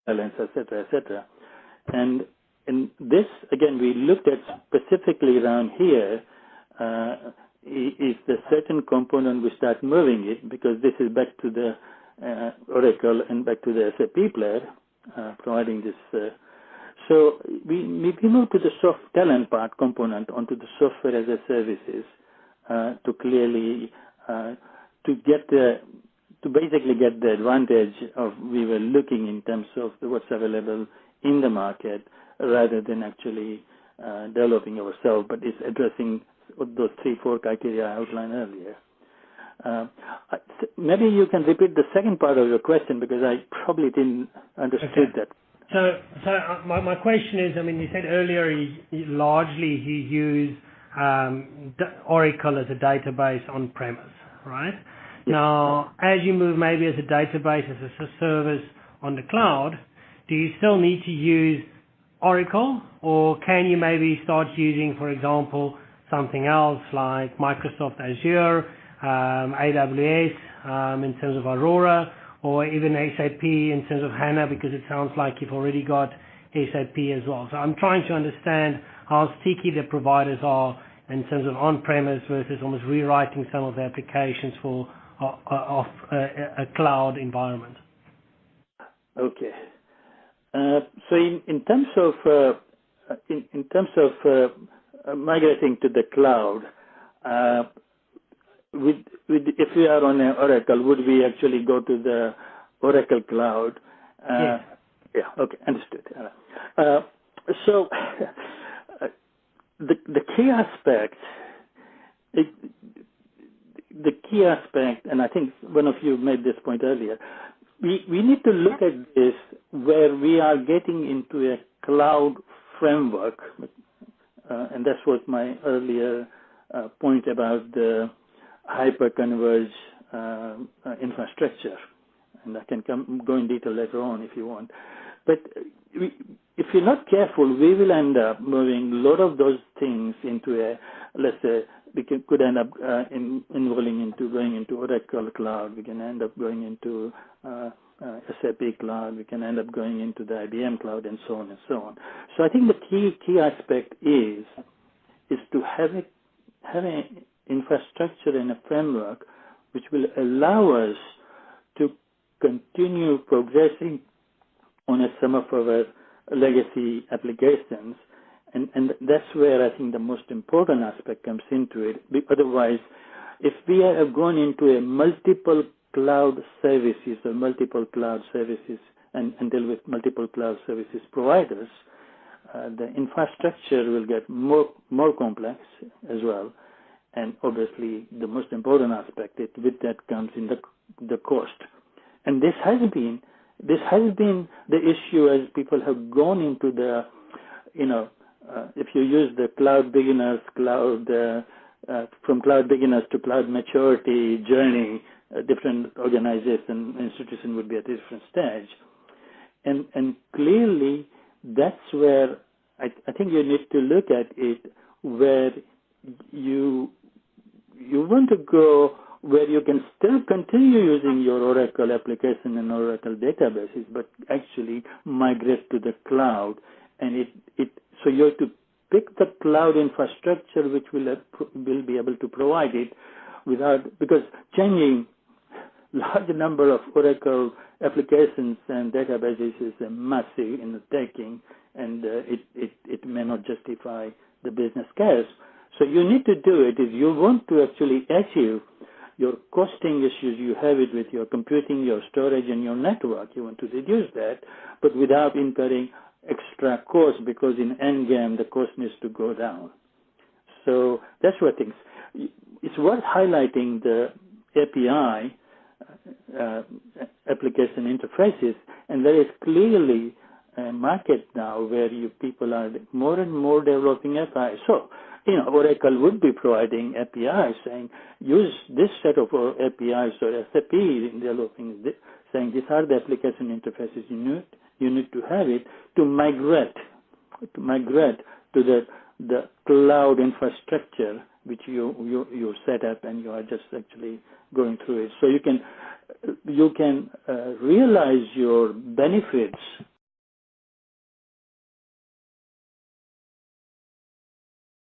balance, etc., etc. And in this, again, we looked at specifically around here, is the certain component we start moving it, because this is back to the Oracle and back to the SAP player providing this. So we moved to the soft talent part component onto the software as a services to clearly to basically get the advantage of we were looking in terms of what's available in the market rather than actually developing ourselves, but it's addressing those 3-4 criteria I outlined earlier. Maybe you can repeat the second part of your question because I probably didn't understood that. So my question is, I mean, you said earlier largely you use Oracle as a database on premise, right? Now, as you move maybe as a database, as a service on the cloud, do you still need to use Oracle, or can you maybe start using, for example, something else like Microsoft Azure, AWS in terms of Aurora, or even SAP in terms of HANA, because it sounds like you've already got SAP as well. So I'm trying to understand how sticky the providers are in terms of on-premise versus almost rewriting some of the applications for a cloud environment. Okay. So in terms of migrating to the cloud, if we are on an Oracle, would we actually go to the Oracle cloud? Yes. Yeah. Okay. Understood. So the key aspect, and I think one of you made this point earlier, we need to look at this where we are getting into a cloud framework, and that's what my earlier point about the hyper-converged infrastructure, and I can go in detail later on if you want. But if you're not careful, we will end up moving a lot of those things into a, let's say, we could end up involving into going into Oracle cloud. We can end up going into SAP cloud. We can end up going into the IBM cloud, and so on and so on. So I think the key aspect is to have an infrastructure and a framework which will allow us to continue progressing on some of our legacy applications. And that's where I think the most important aspect comes into it. Otherwise, if we have gone into a multiple cloud services or multiple cloud services and deal with multiple cloud services providers, the infrastructure will get more complex as well. And obviously, the most important aspect with that comes in the cost. And this has been the issue as people have gone into the, if you use the cloud beginners, from cloud beginners to cloud maturity journey, different organization, institution would be at a different stage. And clearly, that's where I think you need to look at it, where you want to go where you can still continue using your Oracle application and Oracle databases, but actually migrate to the cloud. And so you have to pick the cloud infrastructure which will be able to provide it because changing large number of Oracle applications and databases is a massive undertaking, and it may not justify the business case. So you need to do it if you want to actually achieve your costing issues you have it with your computing, your storage, and your network. You want to reduce that, but without incurring extra cost, because in endgame the cost needs to go down. So that's what things. It's worth highlighting the API application interfaces, and there is clearly a market now where people are more and more developing APIs. So, Oracle would be providing APIs saying, use this set of APIs, or SAP in developing, saying these are the application interfaces you need to have it to migrate to the cloud infrastructure which you set up, and you are just actually going through it. So you can realize your benefits